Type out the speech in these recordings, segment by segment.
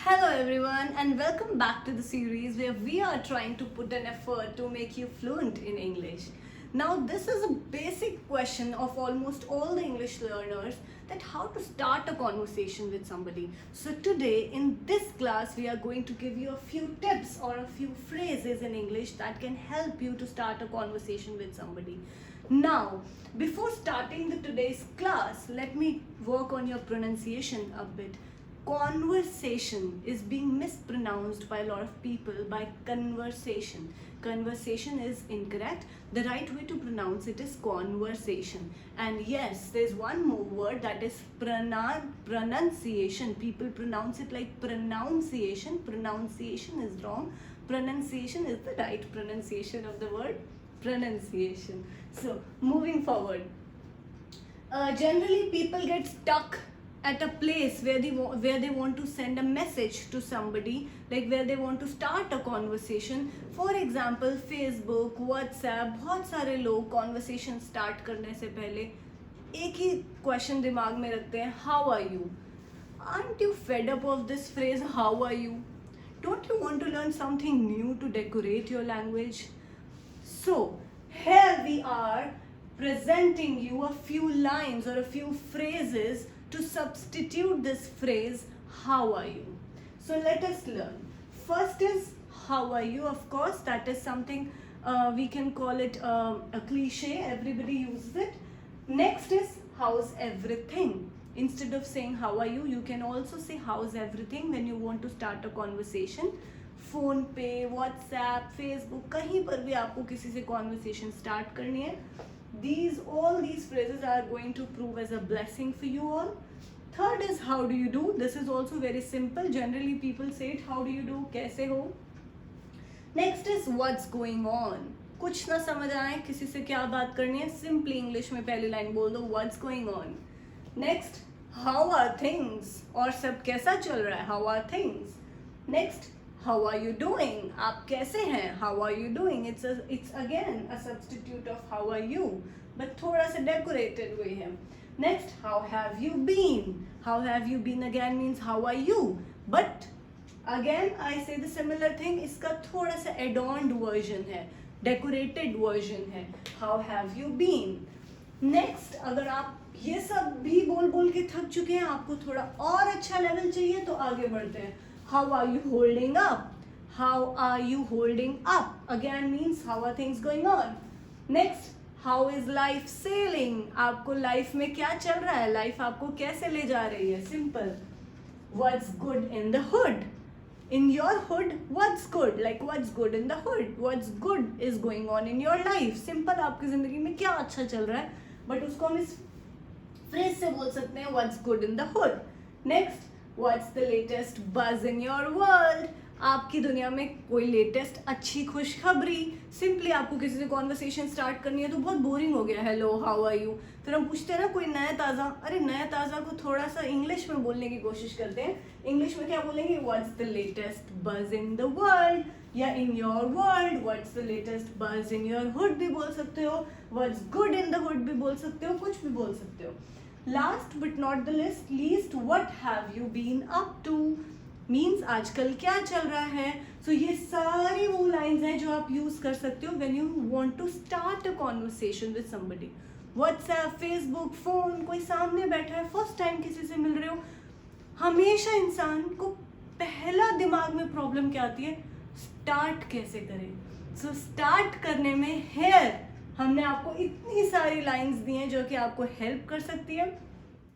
Hello everyone and welcome back to the series where we are trying to put an effort to make you fluent in English. Now this is a basic question of almost all the English learners, that how to start a conversation with somebody. So today in this class we are going to give you a few tips or a few phrases in English that can help you to start a conversation with somebody. Now, before starting today's class, let me work on your pronunciation a bit. Conversation is being mispronounced by a lot of people by conversation. Conversation is incorrect. The right way to pronounce it is conversation. And yes, there's one more word, that is pronunciation. People pronounce it like pronunciation. Pronunciation is wrong. Pronunciation is the right pronunciation of the word pronunciation. So moving forward, generally people get stuck at a place where they want to send a message to somebody, like where they want to start a conversation. For example, Facebook, WhatsApp, बहुत सारे लोग conversation start करने से पहले एक ही question दिमाग में रखते हैं, how are you? Aren't you fed up of this phrase, how are you? Don't you want to learn something new to decorate your language? So here we are presenting you a few lines or a few phrases to substitute this phrase, how are you? So let us learn. First is, how are you? Of course, that is something we can call it a cliche. Everybody uses it. Next is, how's everything? Instead of saying how are you, you can also say how's everything when you want to start a conversation. Phone पे, WhatsApp, Facebook, कहीं पर भी आपको किसी से conversation start करनी है, all these phrases are going to prove as a blessing for you all. Third is, how do you do? This is also very simple. Generally people say it, how do you do, कैसे हो. Next is, what's going on? कुछ ना समझ आए, किसी से क्या बात करनी है, सिंपली इंग्लिश में पहली लाइन बोल दो, what's going on. Next, how are things? और सब कैसा चल रहा है, how are things. Next, how are you doing? आप कैसे हैं? How are you doing? It's again a substitute of how are you, but थोड़ा सा decorated way है. Next, how have you been? How have you been again means how are you, but again I say the similar thing. इसका थोड़ा सा adorned version है, decorated version है. How have you been? Next, अगर आप ये सब भी बोल बोल के थक चुके हैं, आपको थोड़ा और अच्छा लेवल चाहिए, तो आगे बढ़ते हैं. How are you holding up? How are you holding up? Again means how are things going on. Next, how is life sailing? आपको लाइफ में क्या चल रहा है, लाइफ आपको कैसे ले जा रही है. Simple. What's good in the hood? In your hood, what's good? Like what's good in the hood? What's good is going on in your life. Simple. आपकी जिंदगी में क्या अच्छा चल रहा है, but उसको हम इस phrase से बोल सकते हैं, what's good in the hood. Next, what's the latest buzz in your world? आपकी दुनिया में कोई लेटेस्ट अच्छी खुशखबरी. सिंपली आपको किसी से कॉन्वर्सेशन स्टार्ट करनी है तो बहुत बोरिंग हो गया, हेलो हाउ आर यू, फिर हम पूछते हैं ना कोई नया ताज़ा. अरे नया ताज़ा को थोड़ा सा इंग्लिश में बोलने की कोशिश करते हैं. इंग्लिश में क्या बोलेंगे, व्हाट्स द लेटेस्ट बज इन द वर्ल्ड, या in your world. What's the latest बज इन योर हुड भी बोल सकते हो, what's good in the hood भी बोल सकते हो, कुछ भी बोल सकते हो. Last but not the least, what have you been up to? Means आजकल क्या चल रहा है. So ये सारी वो lines हैं जो आप use कर सकते हो when you want to start a conversation with somebody. WhatsApp, Facebook, phone, कोई सामने बैठा है, first time किसी से मिल रहे हो, हमेशा इंसान को पहला दिमाग में प्रॉब्लम क्या आती है, स्टार्ट कैसे करें. So start करने में here हमने आपको इतनी सारी लाइंस दी हैं जो कि आपको हेल्प कर सकती है.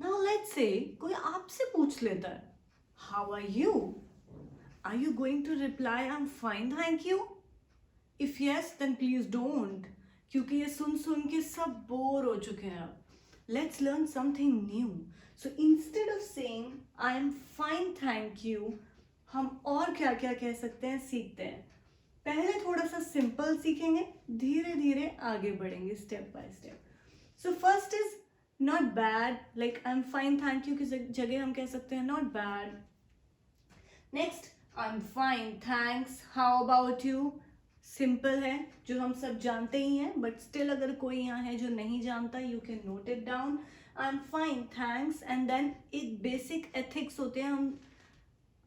नाउ लेट्स से कोई आपसे पूछ लेता है, how are you, are you going to reply I am fine thank you? If yes then please don't, क्योंकि ये सुन सुन के सब बोर हो चुके हैं. Let's learn something new. So instead of saying I am fine thank you, हम और क्या क्या कह सकते हैं, सीखते हैं. पहले थोड़ा सा सिंपल सीखेंगे, धीरे धीरे आगे बढ़ेंगे step by step. So first is not bad, like I am fine thank you की जगह हम कह सकते हैं not bad. Next, I am fine thanks, how about you. Simple है, जो हम सब जानते ही हैं, बट स्टिल अगर कोई यहाँ है जो नहीं जानता, you can note it down. I am fine thanks. And then एक बेसिक एथिक्स होते हैं, हम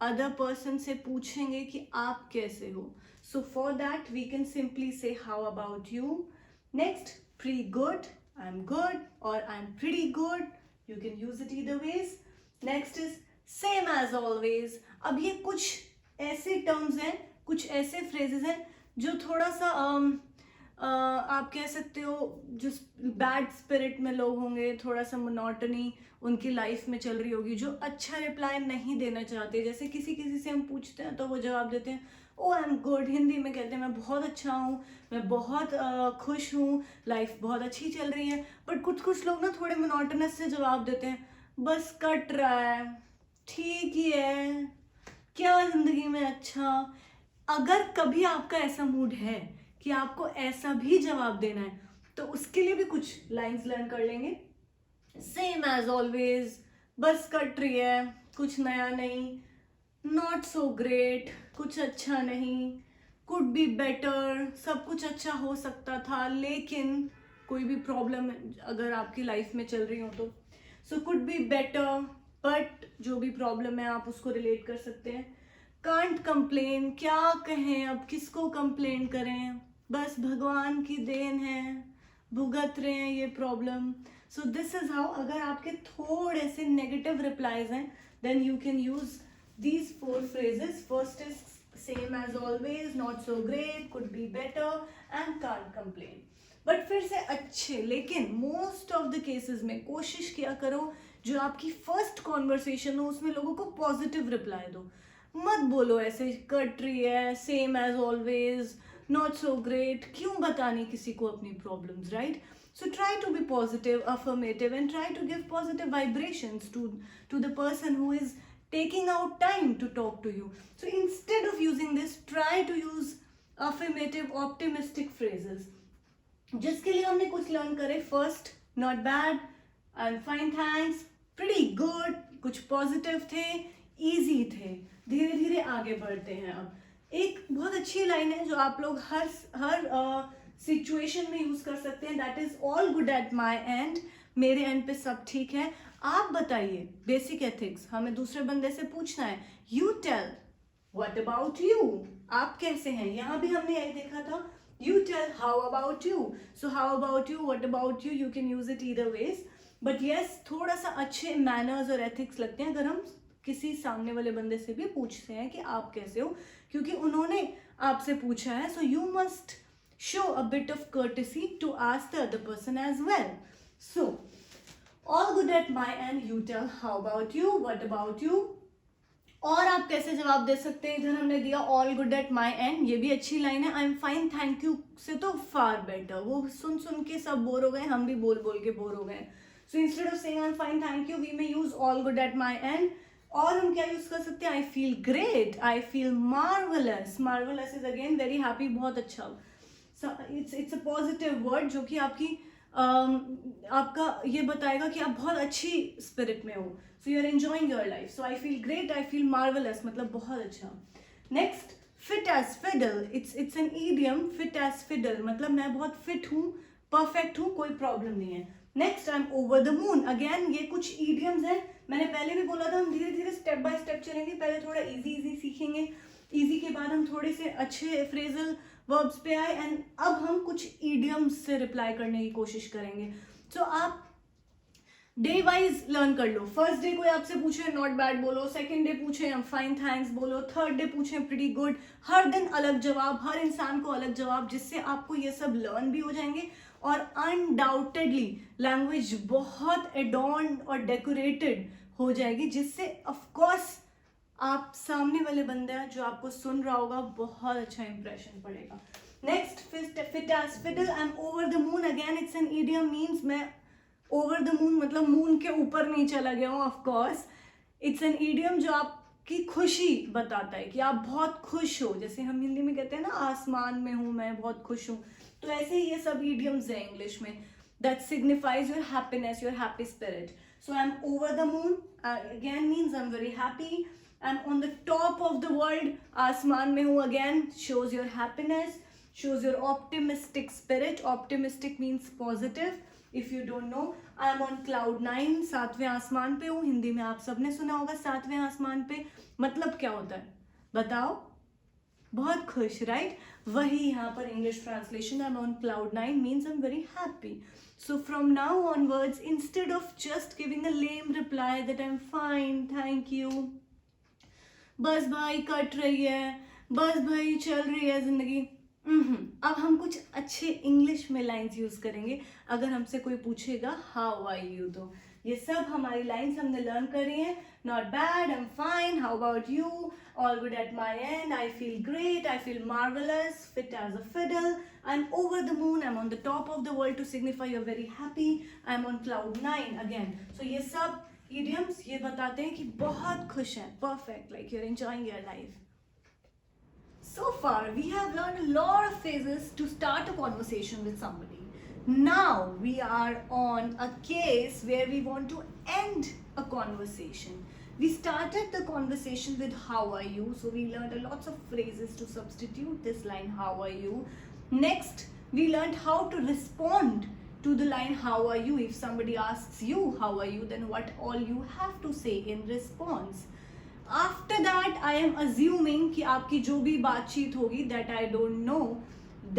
अदर पर्सन से पूछेंगे कि आप कैसे हो. So for that we can simply say how about you. Next, pre good, I am good or I am pretty good. You can use it either ways. Next is same as always. अब ये कुछ ऐसे terms हैं, कुछ ऐसे phrases हैं जो थोड़ा सा आप कह सकते हो जो बैड स्पिरिट में लोग होंगे, थोड़ा सा मोनोटनी उनकी लाइफ में चल रही होगी, जो अच्छा रिप्लाई नहीं देना चाहते. जैसे किसी किसी से हम पूछते हैं तो वो जवाब देते हैं ओ आई एम गुड. हिंदी में कहते हैं मैं बहुत अच्छा हूँ, मैं बहुत खुश हूँ, लाइफ बहुत अच्छी चल रही है. बट कुछ कुछ लोग ना थोड़े मोनोटनस से जवाब देते हैं, बस कट रहा है, ठीक ही है, क्या जिंदगी में अच्छा. अगर कभी आपका ऐसा मूड है कि आपको ऐसा भी जवाब देना है तो उसके लिए भी कुछ लाइंस लर्न कर लेंगे. सेम एज ऑलवेज, बस कट रही है, कुछ नया नहीं, नॉट सो ग्रेट, कुछ अच्छा नहीं, कुड बी बेटर, सब कुछ अच्छा हो सकता था लेकिन, कोई भी प्रॉब्लम अगर आपकी लाइफ में चल रही हो तो. So could be better, but जो भी प्रॉब्लम है आप उसको रिलेट कर सकते हैं. कांट कंप्लेन, क्या कहें, अब किसको कंप्लेन करें, बस भगवान की देन है, भुगत रहे हैं ये problem. So this is how. अगर आपके थोड़े से नेगेटिव रिप्लाईज हैं then you can use these 4 phrases. First is same as always, not so great, could be better and can't complain. But फिर से अच्छे, लेकिन मोस्ट ऑफ द केसेस में कोशिश किया करो जो आपकी फर्स्ट कॉन्वर्सेशन हो उसमें लोगों को पॉजिटिव रिप्लाई दो. मत बोलो ऐसे कट रही है, same as always, not so great. क्यों बतानी किसी को अपनी problems, right? So try to be positive, affirmative and try to give positive vibrations to the person who is taking out time to talk to you. So instead of using this, try to use affirmative, optimistic phrases. जिसके लिए हमने कुछ learn करे. First, not bad, I am fine thanks, pretty good, कुछ positive थे, easy थे. धीरे धीरे आगे बढ़ते हैं. अब एक बहुत अच्छी लाइन है जो आप लोग हर सिचुएशन में यूज कर सकते हैं. That is all good at my and. मेरे एंड पे सब ठीक है. आप बताइए, बेसिक एथिक्स हमें दूसरे बंदे से पूछना है. You tell what about you, आप कैसे हैं. यहाँ भी हमने यही देखा था. You tell how about you. So how about you, what about you, you can use it either ways. But yes, थोड़ा सा अच्छे मैनर्स और एथिक्स लगते हैं अगर हम किसी सामने वाले बंदे से भी पूछते हैं कि आप कैसे हो, क्योंकि उन्होंने आपसे पूछा है. So you must show a bit of courtesy to ask the other person as well. So all good at my end, you tell how about you, what about you. और आप कैसे जवाब दे सकते हैं. इधर हमने दिया all good at my end, ये भी अच्छी लाइन है. I am fine thank you से तो फार बेटर. वो सुन सुन के सब बोर हो गए, हम भी बोल बोल के बोर हो गए. So instead of saying I am fine thank you, we may use all good at my end. और हम क्या यूज कर सकते हैं. आई feel great, I feel marvellous. Marvellous is again very happy, बहुत अच्छा. इट्स अ पॉजिटिव वर्ड जो कि आपका ये बताएगा कि आप बहुत अच्छी स्पिरिट में हो. So you are enjoying your life. So I feel great, I feel marvellous, मतलब बहुत अच्छा. Next, fit as fiddle. It's an idiom. Fit as fiddle मतलब मैं बहुत फिट हूँ, परफेक्ट हूँ, कोई प्रॉब्लम नहीं है. Next, I am over the moon. Again ये कुछ ईडियम्स हैं. मैंने पहले भी बोला था हम धीरे धीरे स्टेप बाय स्टेप चलेंगे. पहले थोड़ा इजी सीखेंगे, इजी के बाद हम थोड़े से अच्छे फ्रेजल वर्ब्स पे आए एंड अब हम कुछ ईडियम्स से रिप्लाई करने की कोशिश करेंगे. सो आप डे वाइज लर्न कर लो. फर्स्ट डे कोई आपसे पूछे नॉट बैड बोलो, सेकंड डे पूछे हम फाइन थैंक्स बोलो, थर्ड डे पूछे प्रीटी गुड. हर दिन अलग जवाब, हर इंसान को अलग जवाब, जिससे आपको ये सब लर्न भी हो जाएंगे और अनडाउटेडली लैंग्वेज बहुत एडॉर्न और डेकोरेटेड हो जाएगी, जिससे ऑफकोर्स आप सामने वाले बंदा जो आपको सुन रहा होगा बहुत अच्छा इंप्रेशन पड़ेगा. Next, fit as fiddle. I am over the moon. Again it's an idiom, means मैं ओवर द मून मतलब मून के ऊपर नहीं चला गया हूँ. ऑफकोर्स इट्स एन इडियम जो आपकी खुशी बताता है कि आप बहुत खुश हो. जैसे हम हिंदी में कहते हैं ना आसमान में हूँ मैं, बहुत खुश हूँ. तो ऐसे ही ये सब इडियम्स हैं इंग्लिश में that signifies your happiness, your happy spirit. So I'm over the moon again means I'm very happy. I'm on the top of the world. आसमान में हूँ again shows your happiness, shows your optimistic spirit. Optimistic means positive. If you don't know, I am on cloud 9, सातवें आसमान पे हूँ. हिंदी में आप सबने सुना होगा सातवें आसमान पे मतलब क्या होता है, बताओ. बहुत खुश, राइट? वही यहाँ पर English translation, I am on cloud 9 means I am very happy. So from now onwards, instead of just giving a lame reply that I'm fine, thank you, बस भाई कट रही है, बस भाई चल रही है जिंदगी, अब हम कुछ अच्छे इंग्लिश में लाइंस यूज करेंगे. अगर हमसे कोई पूछेगा हाउ आर यू, तो ये सब हमारी लाइंस हमने लर्न करी हैं. Not bad, I am fine, how about you, all good at my end, I feel great, I feel marvellous, fit as a fiddle, I am over the moon, I am on the top of the world to signify you are very happy, I am on cloud 9 again. So ये सब idioms ये बताते हैं कि बहुत खुश हैं, perfect, like you're enjoying your life. So far we have learned a lot of phrases to start a conversation with somebody. Now we are on a case where we want to end a conversation. We started the conversation with how are you, so we learned a lots of phrases to substitute this line how are you. Next we learned how to respond to the line how are you. If somebody asks you how are you, then what all you have to say in response. After that I am assuming कि आपकी जो भी बातचीत होगी that I don't know,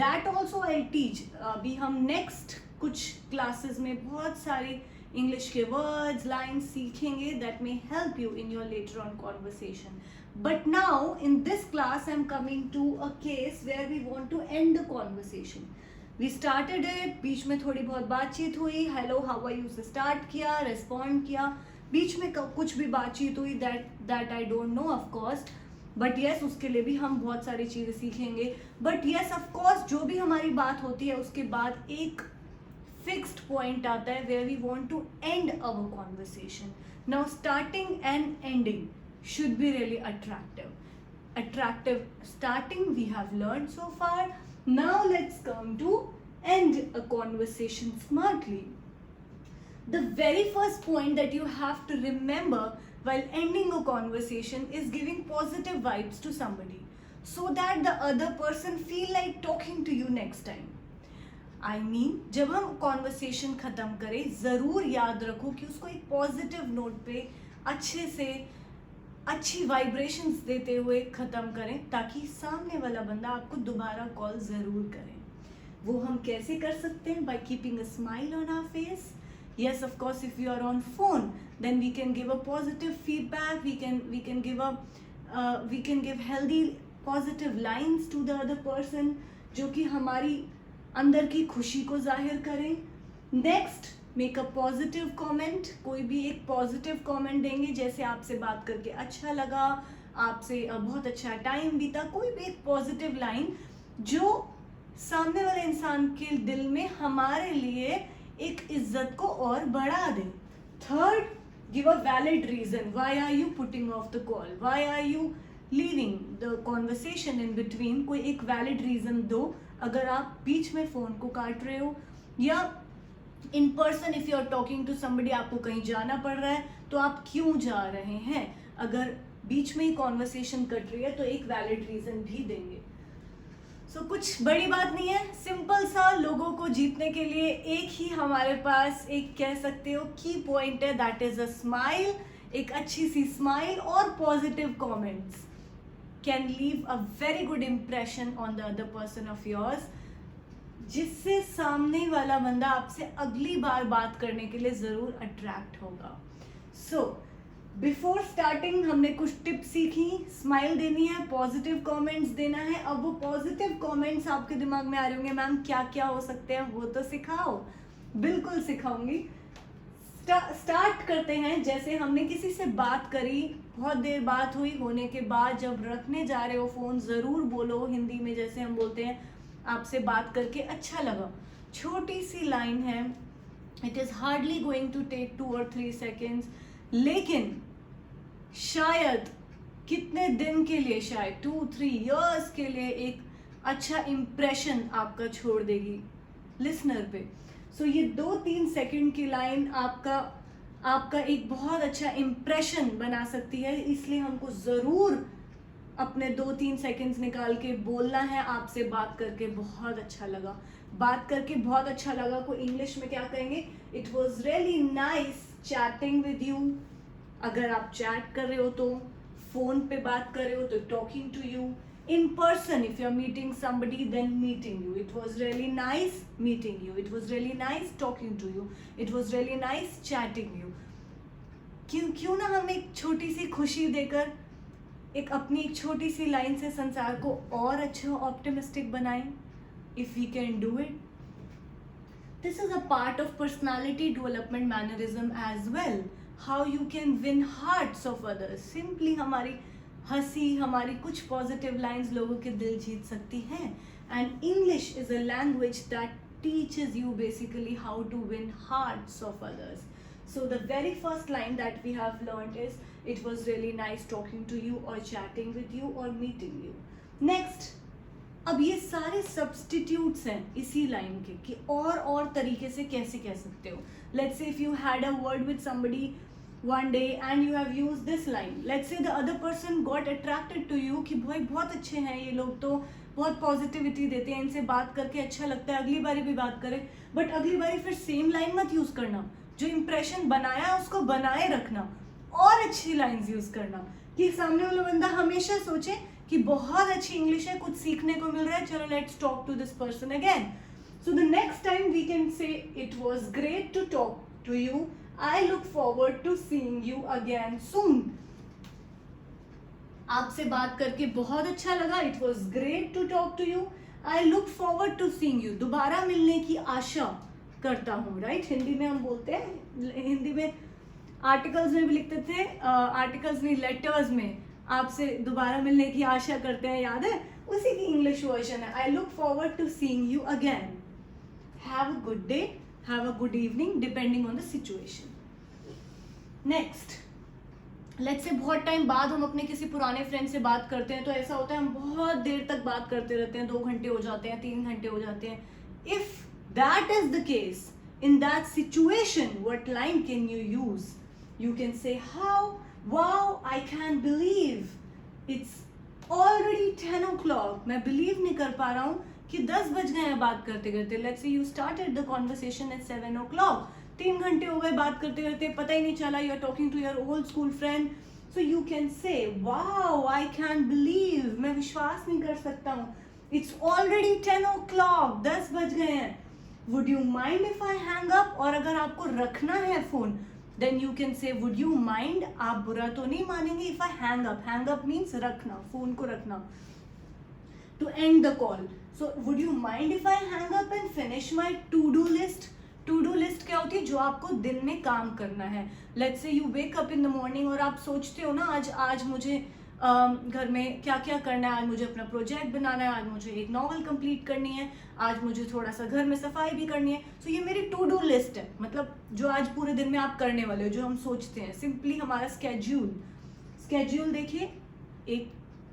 that also I'll teach. अभी हम next कुछ classes में बहुत सारे English के words, lines सीखेंगे that may help you in your later on conversation. But now in this class I'm coming to a case where we want to end the conversation. We started it, बीच में थोड़ी बहुत बातचीत हुई, hello how are you से start किया, respond किया, बीच में कुछ भी बातचीत हुई that I don't know of course, but yes उसके लिए भी हम बहुत सारी चीज़ें सीखेंगे. बट यस ऑफ कोर्स जो भी हमारी बात होती है उसके बाद एक फिक्स्ड पॉइंट आता है where we want to end our conversation. Now starting and ending should be really attractive starting we have learned so far. Now let's come to end a conversation smartly. The very first point that you have to remember while ending a conversation is giving positive vibes to somebody so that the other person feel like talking to you next time. I mean, जब हम conversation खत्म करें ज़रूर याद रखो कि उसको एक positive note पे अच्छे से अच्छी वाइब्रेशंस देते हुए ख़त्म करें ताकि सामने वाला बंदा आपको दोबारा कॉल ज़रूर करें. वो हम कैसे कर सकते हैं? By keeping a smile on our face. Yes, of course, if you are on phone, then we can give a positive feedback. We can give healthy, positive lines to the other person, जो कि हमारी अंदर की खुशी को जाहिर करें. Next, make a positive comment. कोई भी एक पॉजिटिव कॉमेंट देंगे, जैसे आपसे बात करके अच्छा लगा, आपसे बहुत अच्छा टाइम बीता, कोई भी एक पॉजिटिव लाइन जो सामने वाले इंसान के दिल में हमारे लिए एक इज्जत को और बढ़ा दे. Third, give a valid reason. Why are you putting off the call, why are you leaving the conversation in between. कोई एक वैलिड रीजन दो. अगर आप बीच में फ़ोन को काट रहे हो या in person if you are talking to somebody, आपको कहीं जाना पड़ रहा है तो आप क्यों जा रहे हैं. अगर बीच में ही कॉन्वर्सेशन कट रही है तो एक वैलिड रीजन भी देंगे. सो कुछ बड़ी बात नहीं है, सिंपल सा लोगों को जीतने के लिए एक ही हमारे पास एक कह सकते हो की पॉइंट है, दैट इज अ स्माइल. एक अच्छी सी स्माइल और positive comments can leave a very good impression on the other person of yours, जिससे सामने वाला बंदा आपसे अगली बार बात करने के लिए ज़रूर अट्रैक्ट होगा. सो बिफोर स्टार्टिंग हमने कुछ टिप्स सीखी. स्माइल देनी है, पॉजिटिव कमेंट्स देना है. अब वो पॉजिटिव कमेंट्स आपके दिमाग में आ रहे होंगे, मैम क्या क्या हो सकते हैं, वो तो सिखाओ. बिल्कुल सिखाऊंगी. स्टार्ट करते हैं. जैसे हमने किसी से बात करी, बहुत देर बात हुई, होने के बाद जब रखने जा रहे हो फ़ोन ज़रूर बोलो हिंदी में, जैसे हम बोलते हैं आपसे बात करके अच्छा लगा. छोटी सी लाइन है, it is hardly going to take 2 or 3 seconds, लेकिन शायद कितने दिन के लिए, शायद 2-3 years के लिए एक अच्छा इम्प्रेशन आपका छोड़ देगी लिसनर पे. सो ये 2-3 सेकंड की लाइन आपका एक बहुत अच्छा इम्प्रेशन बना सकती है. इसलिए हमको ज़रूर अपने 2-3 सेकंड्स निकाल के बोलना है आपसे बात करके बहुत अच्छा लगा, बात करके बहुत अच्छा लगा को इंग्लिश में क्या कहेंगे? It was really nice chatting with you. अगर आप चैट कर रहे हो तो, फोन पे बात कर रहे हो तो talking to you, in person if you're meeting somebody then meeting you, it was really nice meeting you, it was really nice talking to you, it was really nice chatting you। क्यों ना हम एक छोटी सी खुशी देकर एक अपनी एक छोटी सी लाइन से संसार को और अच्छा ऑप्टिमिस्टिक बनाएं। If we can do it, this is a part of personality development mannerism as well, how you can win hearts of others। simply हमारी हंसी, हमारी कुछ पॉजिटिव लाइंस लोगों के दिल जीत सकती हैं। And English is a language that teaches you basically how to win hearts of others. So the very first line that we have learned is it was really nice talking to you और chatting with you और meeting you. Next, अब ये सारे substitutes हैं इसी line के कि और तरीके से कैसे कह सकते हो। Let's say if you had a word with somebody one day and you have used this line, let's say the other person got attracted to you कि भाई बहुत अच्छे हैं ये लोग, तो बहुत पॉजिटिविटी देते हैं, इनसे बात करके अच्छा लगता है, अगली बारी भी बात करें। बट अगली बारी फिर सेम लाइन मत यूज करना, जो इंप्रेशन बनाया उसको बनाए रखना और अच्छी लाइंस यूज करना कि सामने वाला बंदा हमेशा सोचे कि बहुत अच्छी इंग्लिश है, कुछ सीखने को मिल रहा है, चलो let's talk to this person again. So the next time we can say it was great to talk to you, I look forward to seeing you again soon। आपसे बात करके बहुत अच्छा लगा, it was great to talk to you, I look forward to seeing you, दोबारा मिलने की आशा करता हूँ। राइट, हिंदी में हम बोलते हैं, हिंदी में आर्टिकल्स में भी लिखते थे, आर्टिकल्स में लेटर्स में आपसे दोबारा मिलने की आशा करते हैं, याद है? उसी की इंग्लिश वर्जन है, I look forward to seeing you again। Have a good day, have a good evening depending on the situation। next, let's say बहुत टाइम बाद हम अपने किसी पुराने फ्रेंड से बात करते हैं, तो ऐसा होता है हम बहुत देर तक बात करते रहते हैं, 2 घंटे हो जाते हैं, 3 घंटे हो जाते हैं। If that is the case, in that situation what line can you use? You can say how, wow, I can't believe it's already 10 o'clock, मैं believe नहीं कर पा रहा हूँ कि 10 बज गए हैं बात करते करते। Let's say you started the conversation at 7 o'clock, 3 घंटे हो गए बात करते करते, पता ही नहीं चला, you are talking to your old school friend. So you can say wow, I can believe, मैं विश्वास नहीं कर सकता हूँ, इट्स ऑलरेडी 10 o'clock, 10 बज गए हैं। Would you mind if I hang up? और अगर आपको रखना है phone, then you can say would you mind, आप बुरा तो नहीं मानेंगे if I hang up? Hang up means रखना, फोन को रखना, to end the call। So would you mind if I hang up and finish my to-do list? To-do list क्या होती है? जो आपको दिन में काम करना है। Let's say you wake up in the morning और आप सोचते हो ना आज मुझे घर में क्या क्या करना है, आज मुझे अपना प्रोजेक्ट बनाना है, आज मुझे एक नॉवल कंप्लीट करनी है, आज मुझे थोड़ा सा घर में सफाई भी करनी है। So ये मेरी टू डू लिस्ट है, मतलब जो आज पूरे दिन में आप करने वाले हो, जो हम सोचते हैं, सिंपली हमारा स्केड्यूल देखिए,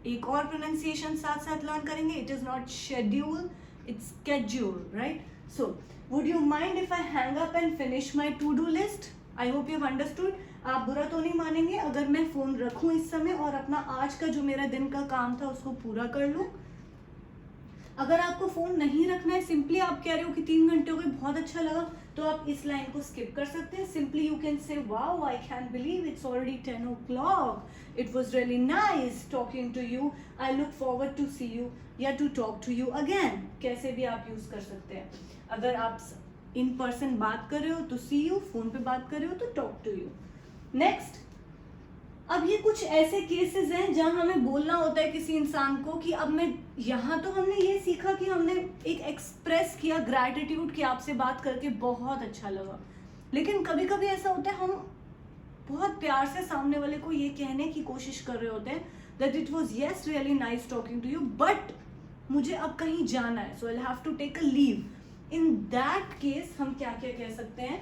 एक और प्रोनाउंसिएशन साथ साथ लर्न करेंगे, it is not schedule, it's schedule, right? So would you mind if I hang up and finish my to do list? I hope you have understood. आप बुरा तो नहीं मानेंगे अगर मैं फोन रखूं इस समय और अपना आज का जो मेरा दिन का काम था उसको पूरा कर लूं? अगर आपको फोन नहीं रखना है, सिंपली आप कह रहे हो कि 3 घंटे हो गए, बहुत अच्छा लगा, तो आप इस लाइन को स्किप कर सकते हैं। Simply you can say wow, I can believe it's already 10 o'clock, it was really nice talking to you, I look forward to see you या to talk to you again. कैसे भी आप use कर सकते हैं। अगर आप इन पर्सन बात कर रहे हो तो सी यू, फोन पे बात कर रहे हो तो टॉक टू यू। नेक्स्ट, अब ये कुछ ऐसे केसेस हैं जहां हमें बोलना होता है किसी इंसान को कि अब मैं यहाँ, तो हमने ये सीखा कि हमने एक एक्सप्रेस किया ग्रैटिट्यूड कि आपसे बात करके बहुत अच्छा लगा, लेकिन कभी कभी ऐसा होता है हम बहुत प्यार से सामने वाले को ये कहने की कोशिश कर रहे होते हैं that it was yes really nice talking to you, but मुझे अब कहीं जाना है, so I have to take a leave. In that case हम क्या क्या कह सकते हैं?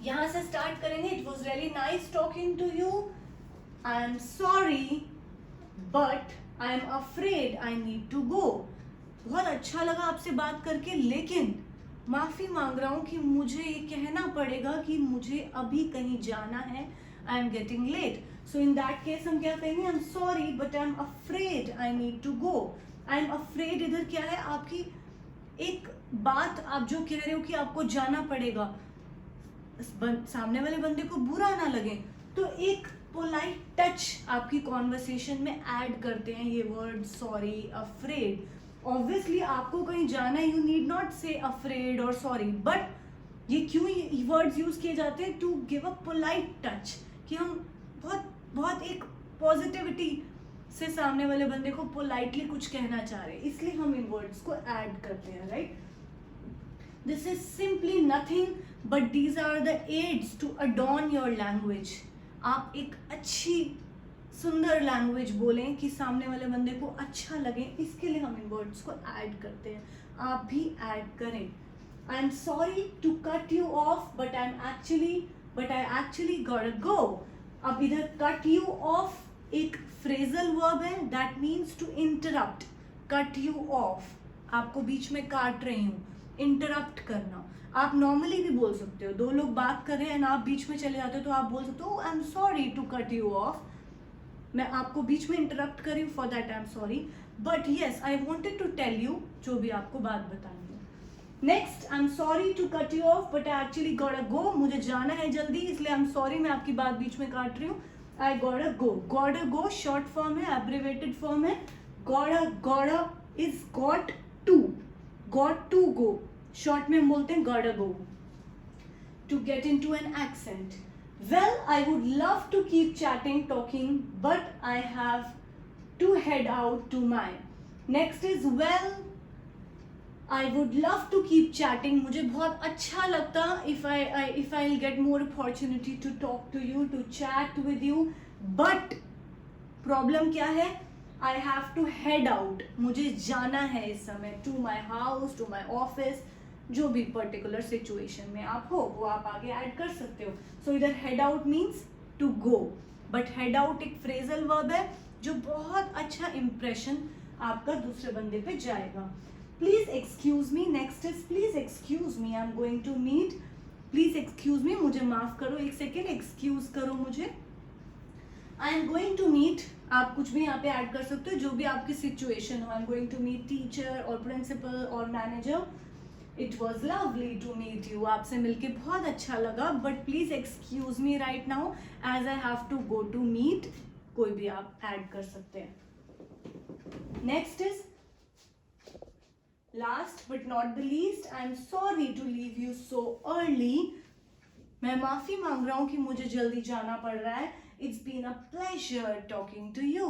यहां से स्टार्ट करेंगे, it was really nice talking to you, I am sorry but I am afraid I need to go. बहुत अच्छा लगा आपसे बात करके, लेकिन माफी मांग रहा हूं कि मुझे ये कहना पड़ेगा कि मुझे अभी कहीं जाना है, I am getting late. So in that case हम क्या कहेंगे, I am sorry but I am afraid I need to go. I am afraid इधर क्या है, आपकी एक बात आप जो कह रहे हो कि आपको जाना पड़ेगा, सामने वाले बंदे को बुरा ना लगे, तो एक पोलाइट टच आपकी कॉन्वर्सेशन में ऐड करते हैं ये वर्ड सॉरी, अफ्रेड. ऑब्वियसली आपको कहीं जाना है, you need not say afraid और सॉरी, बट ये क्यों वर्ड्स यूज किए जाते हैं, to give a polite touch, कि हम बहुत बहुत एक पॉजिटिविटी से सामने वाले बंदे को पोलाइटली कुछ कहना चाह रहे हैं, इसलिए हम इन वर्ड्स को ऐड करते हैं, right. This is simply nothing but these are the aids to adorn your language. आप एक अच्छी सुंदर लैंग्वेज बोलें कि सामने वाले बंदे को अच्छा लगे, इसके लिए हम इन वर्ड्स को ऐड करते हैं. आप भी ऐड करें. I am sorry to cut you off but I actually got go. अब इधर कट यू ऑफ एक फ्रेजल वर्ब है, that means to interrupt. Cut you off, आपको बीच में काट रही हूँ, इंटरप्ट करना. आप नॉर्मली भी बोल सकते हो, दो लोग बात कर रहे हैं एंड आप बीच में चले जाते हो तो आप बोल सकते हो I am sorry to cut you off, मैं आपको बीच में इंटरप्ट कर रही हूँ, for that I am sorry, but yes I wanted to tell you, जो भी आपको बात बतानी है. Next, I am sorry to cut you off but I actually got a go. मुझे जाना है जल्दी, इसलिए आई एम सॉरी, मैं आपकी बात बीच में काट रही हूँ. I got a go. Got a go short form है, एब्रिवेटेड फॉर्म है. Got a is got to go. Short में हम बोलते हैं got a go. To get into an accent. Well, I would love to keep chatting, talking, but I have to head out to my. Next is well, I would love to keep chatting. मुझे बहुत अच्छा लगता if I'll get more opportunity to talk to you, to chat with you. But problem क्या है? I have to head out. मुझे जाना है इस समय to my house, to my office. जो भी पर्टिकुलर सिचुएशन में आप हो वो आप आगे ऐड कर सकते हो. सो इधर head out means to go, but head out एक फ्रेजल वर्ब है जो बहुत अच्छा इंप्रेशन आपका दूसरे बंदे पे जाएगा. Please excuse me. Next is please excuse me, I am going to meet. Please excuse me, मुझे माफ करो, एक सेकेंड, एक्सक्यूज करो मुझे. I am going to meet, आप कुछ भी यहाँ पे ऐड कर सकते हो, जो भी आपकी सिचुएशन हो. I am going to meet teacher और प्रिंसिपल और manager. It was lovely to meet you. आपसे मिलके बहुत अच्छा लगा, but please excuse me right now as I have to go to meet. कोई भी आप ऐड कर सकते हैं. Next is last but not the least. I am sorry to leave you so early. मैं माफी मांग रहा हूँ कि मुझे जल्दी जाना पड़ रहा है. It's been a pleasure talking to you.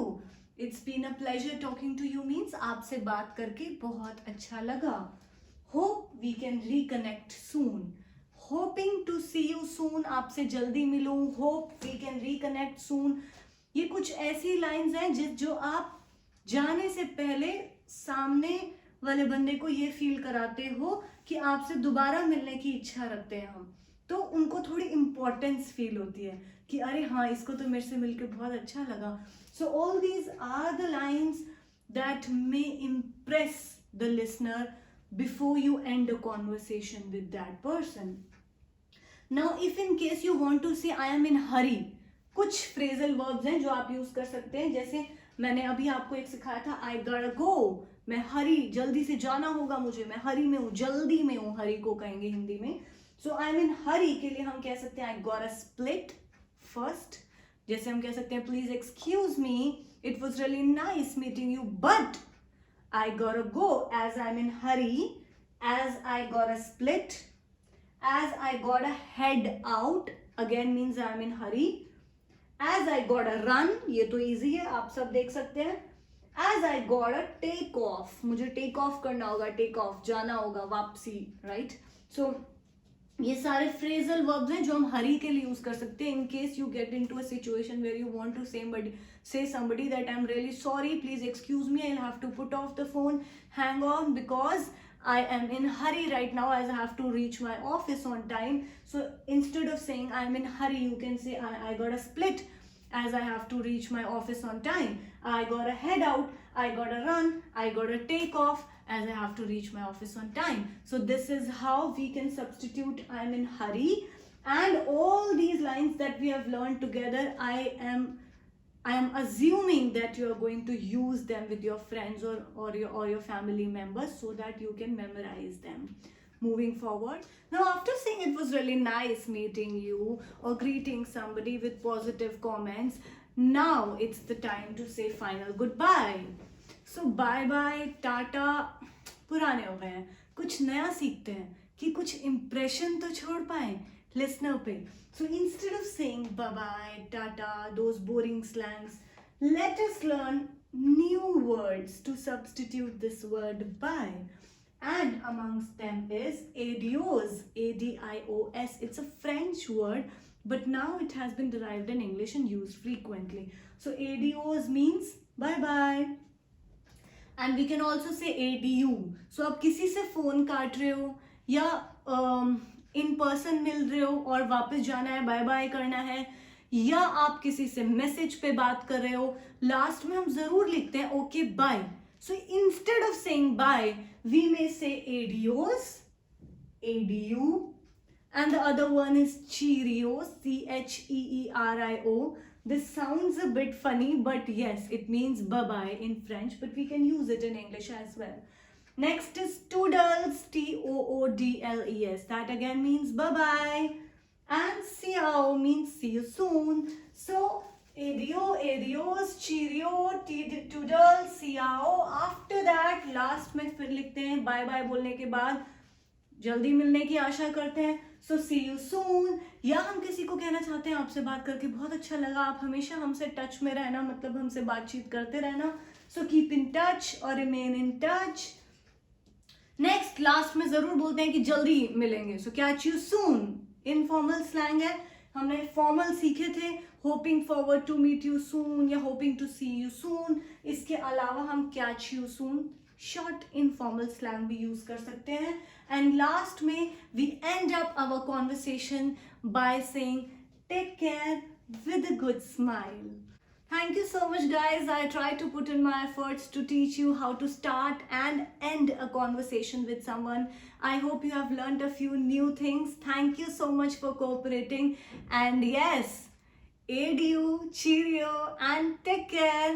It's been a pleasure talking to you means आपसे बात करके बहुत अच्छा लगा. Hope we can reconnect soon. Hoping to see you soon. आपसे जल्दी मिलूं. Hope we can reconnect soon. ये कुछ ऐसी लाइंस हैं जो आप जाने से पहले सामने वाले बंदे को ये फील कराते हो कि आपसे दोबारा मिलने की इच्छा रखते हैं हम, तो उनको थोड़ी इम्पोर्टेंस फील होती है कि अरे हाँ, इसको तो मेरे से मिलकर बहुत अच्छा लगा. So all these are the lines that may impress the listener before you end a conversation with that person. Now if in case you want to say I am in hurry, कुछ phrasal verbs हैं जो आप use कर सकते हैं. जैसे मैंने अभी आपको एक सिखाया था I gotta go, मैं हरी, जल्दी से जाना होगा मुझे, मैं हरी में हूँ, जल्दी में हूँ, हरी को कहेंगे हिंदी में. So I'm in hurry के लिए हम कह सकते हैं I gotta split first. जैसे हम कह सकते हैं please excuse me, it was really nice meeting you, but I gotta go as I'm in hurry, as I gotta split, as I gotta head out, again means I'm in hurry, as I gotta run, ये तो easy है, आप सब देख सकते हैं. As I gotta take off, मुझे take off करना होगा, take off, जाना होगा, वापसी, right? So ये सारे phrasal verbs हैं जो हम हरी के लिए यूज कर सकते हैं. In case you get into a situation where you want to say somebody that I'm really sorry, please excuse me, I'll have to put off the phone, hang on, because I am in hurry right now as I have to reach my office on time. So instead of saying I'm in hurry, you can say I gotta split as I have to reach my office on time. I gotta head out, I gotta run, I gotta take off as I have to reach my office on time. So this is how we can substitute I'm in hurry. And all these lines that we have learned together, I am I am assuming that you are going to use them with your friends or your family members so that you can memorize them moving forward. Now, after saying it was really nice meeting you or greeting somebody with positive comments, now it's the time to say final goodbye. So bye bye, tata पुराने हो गए हैं, कुछ नया सीखते हैं कि कुछ impression तो छोड़ पाए listener पे. So instead of saying bye bye, tata, those boring slangs, let us learn new words to substitute this word bye. And amongst them is adios, A-D-I-O-S. It's a French word, but now it has been derived in English and used frequently. So adios means bye bye. And we can also say ADU. So आप किसी से phone काट रहे हो या in person मिल रहे हो और वापस जाना है, बाय बाय करना है, या आप किसी से मैसेज पे बात कर रहे हो, लास्ट में हम जरूर लिखते हैं okay bye. So instead of saying bye, we may say adios, ADU, and the other one is Cheerios, CHEERIO. This sounds a bit funny, but yes, it means bye-bye in French, but we can use it in English as well. Next is Toodles, Toodles. That again means bye-bye. And Ciao means see you soon. So, adio, adios, cheerio, toodles, ciao. After that, last में फिर लिखते हैं bye-bye बोलने के बाद जल्दी मिलने की आशा करते हैं. सो सी यू सून. या हम किसी को कहना चाहते हैं आपसे बात करके बहुत अच्छा लगा, आप हमेशा हमसे टच में रहना, मतलब हमसे बातचीत करते रहना. सो कीप इन टच और remain in touch. Next last में जरूर बोलते हैं कि जल्दी मिलेंगे. So catch you soon informal slang है. हमने फॉर्मल सीखे थे hoping forward to meet you soon या hoping to see you soon. इसके अलावा हम catch you soon short informal slang भी यूज कर सकते हैं. एंड लास्ट में we end up our conversation by saying take care with a good smile. Thank you so much guys. I try to put in my efforts to teach you how to start and end a conversation with someone. I hope you have learned a few new things. Thank you so much for cooperating. And yes, adieu, cheerio and take care.